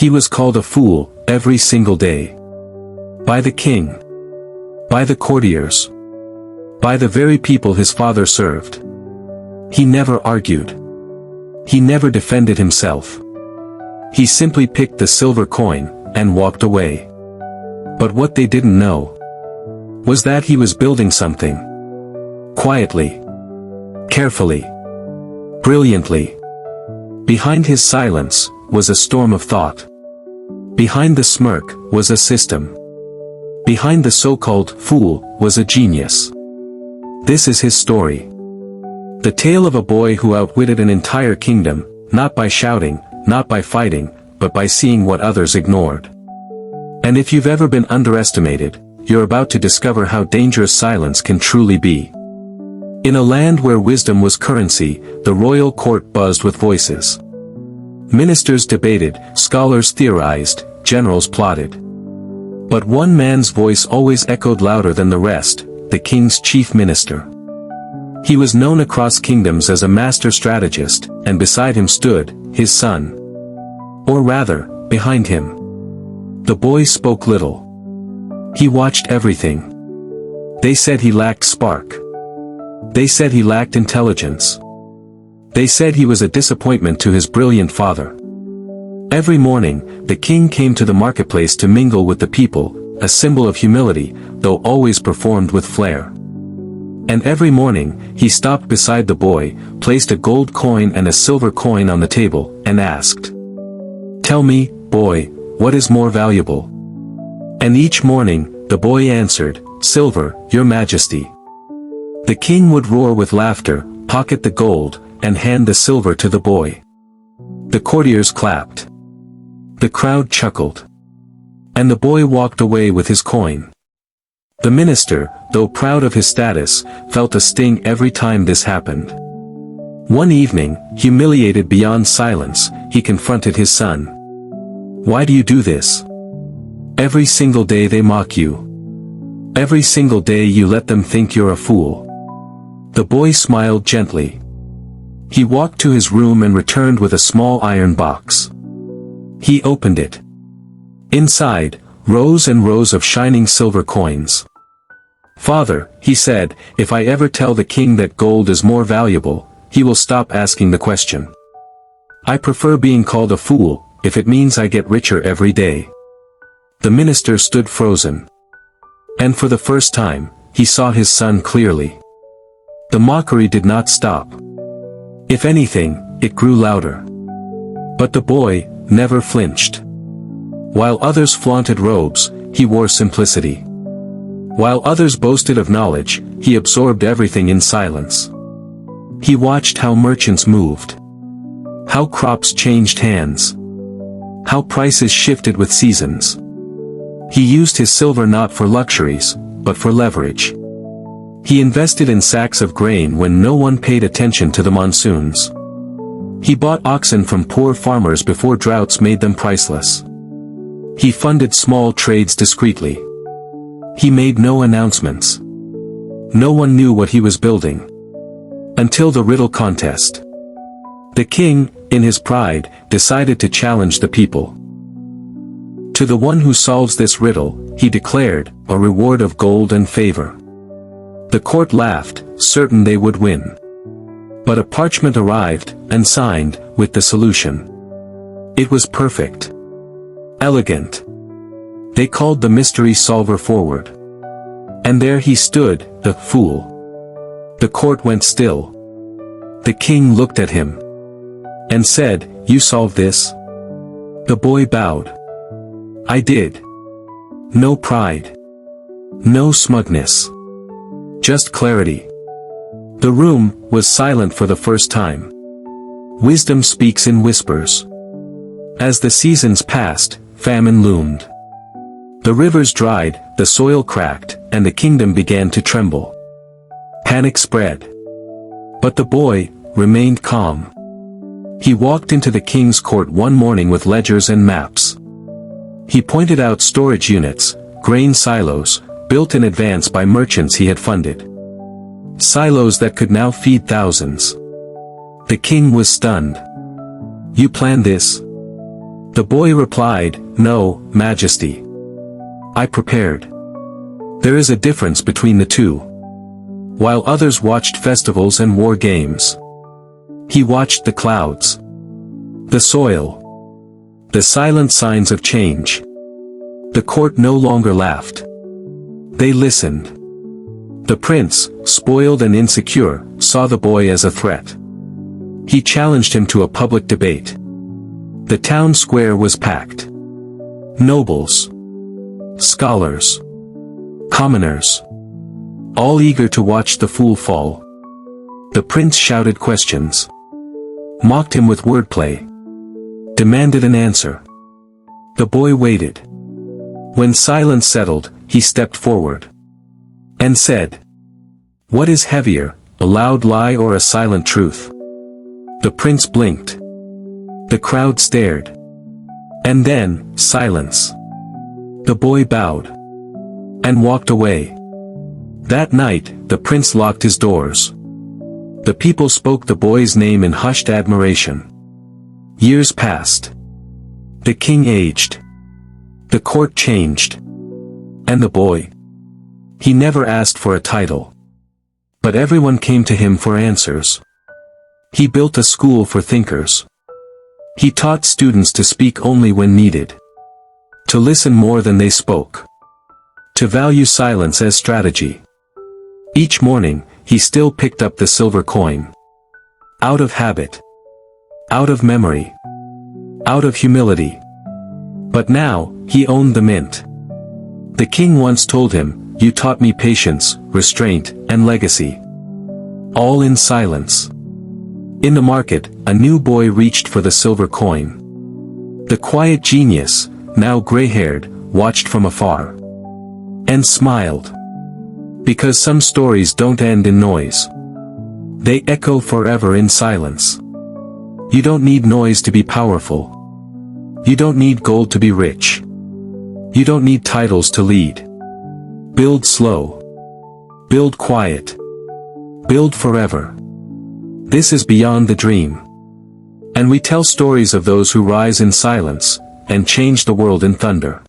He was called a fool every single day. By the king. By the courtiers. By the very people his father served. He never argued. He never defended himself. He simply picked the silver coin and walked away. But what they didn't know was that he was building something. Quietly. Carefully. Brilliantly. Behind his silence was a storm of thought. Behind the smirk was a system. Behind the so-called fool was a genius. This is his story. The tale of a boy who outwitted an entire kingdom, not by shouting, not by fighting, but by seeing what others ignored. And if you've ever been underestimated, you're about to discover how dangerous silence can truly be. In a land where wisdom was currency, the royal court buzzed with voices. Ministers debated, scholars theorized, generals plotted. But one man's voice always echoed louder than the rest, the king's chief minister. He was known across kingdoms as a master strategist, and beside him stood his son. Or rather, behind him. The boy spoke little. He watched everything. They said he lacked spark. They said he lacked intelligence. They said he was a disappointment to his brilliant father. Every morning, the king came to the marketplace to mingle with the people, a symbol of humility, though always performed with flair. And every morning, he stopped beside the boy, placed a gold coin and a silver coin on the table, and asked, "Tell me, boy, what is more valuable?" And each morning, the boy answered, "Silver, your majesty." The king would roar with laughter, pocket the gold, and hand the silver to the boy. The courtiers clapped. The crowd chuckled. And the boy walked away with his coin. The minister, though proud of his status, felt a sting every time this happened. One evening, humiliated beyond silence, he confronted his son. "Why do you do this? Every single day they mock you. Every single day you let them think you're a fool." The boy smiled gently. He walked to his room and returned with a small iron box. He opened it. Inside, rows and rows of shining silver coins. "Father," he said, "if I ever tell the king that gold is more valuable, he will stop asking the question. I prefer being called a fool, if it means I get richer every day." The minister stood frozen. And for the first time, he saw his son clearly. The mockery did not stop. If anything, it grew louder. But the boy never flinched. While others flaunted robes, he wore simplicity. While others boasted of knowledge, he absorbed everything in silence. He watched how merchants moved. How crops changed hands. How prices shifted with seasons. He used his silver not for luxuries, but for leverage. He invested in sacks of grain when no one paid attention to the monsoons. He bought oxen from poor farmers before droughts made them priceless. He funded small trades discreetly. He made no announcements. No one knew what he was building. Until the riddle contest. The king, in his pride, decided to challenge the people. To the one who solves this riddle, he declared, a reward of gold and favor. The court laughed, certain they would win. But a parchment arrived, unsigned, with the solution. It was perfect. Elegant. They called the mystery solver forward. And there he stood, the fool. The court went still. The king looked at him. And said, "You solved this?" The boy bowed. "I did." No pride. No smugness. Just clarity. The room was silent for the first time. Wisdom speaks in whispers. As the seasons passed, famine loomed. The rivers dried, the soil cracked, and the kingdom began to tremble. Panic spread. But the boy remained calm. He walked into the king's court one morning with ledgers and maps. He pointed out storage units, grain silos, built in advance by merchants he had funded. Silos that could now feed thousands. The king was stunned. "You planned this?" The boy replied, "No, Majesty. I prepared." There is a difference between the two. While others watched festivals and war games, he watched the clouds, the soil, the silent signs of change. The court no longer laughed. They listened. The prince, spoiled and insecure, saw the boy as a threat. He challenged him to a public debate. The town square was packed. Nobles, scholars, commoners, all eager to watch the fool fall. The prince shouted questions, mocked him with wordplay, demanded an answer. The boy waited. When silence settled, he stepped forward and said, "What is heavier, a loud lie or a silent truth?" The prince blinked. The crowd stared. And then, silence. The boy bowed and walked away. That night, the prince locked his doors. The people spoke the boy's name in hushed admiration. Years passed. The king aged. The court changed. And the boy? He never asked for a title. But everyone came to him for answers. He built a school for thinkers. He taught students to speak only when needed, to listen more than they spoke, to value silence as strategy. Each morning, he still picked up the silver coin. Out of habit. Out of memory. Out of humility. But now, he owned the mint. The king once told him, "You taught me patience, restraint, and legacy. All in silence." In the market, a new boy reached for the silver coin. The quiet genius, now gray-haired, watched from afar. And smiled. Because some stories don't end in noise. They echo forever in silence. You don't need noise to be powerful. You don't need gold to be rich. You don't need titles to lead. Build slow. Build quiet. Build forever. This is beyond the dream. And we tell stories of those who rise in silence, and change the world in thunder.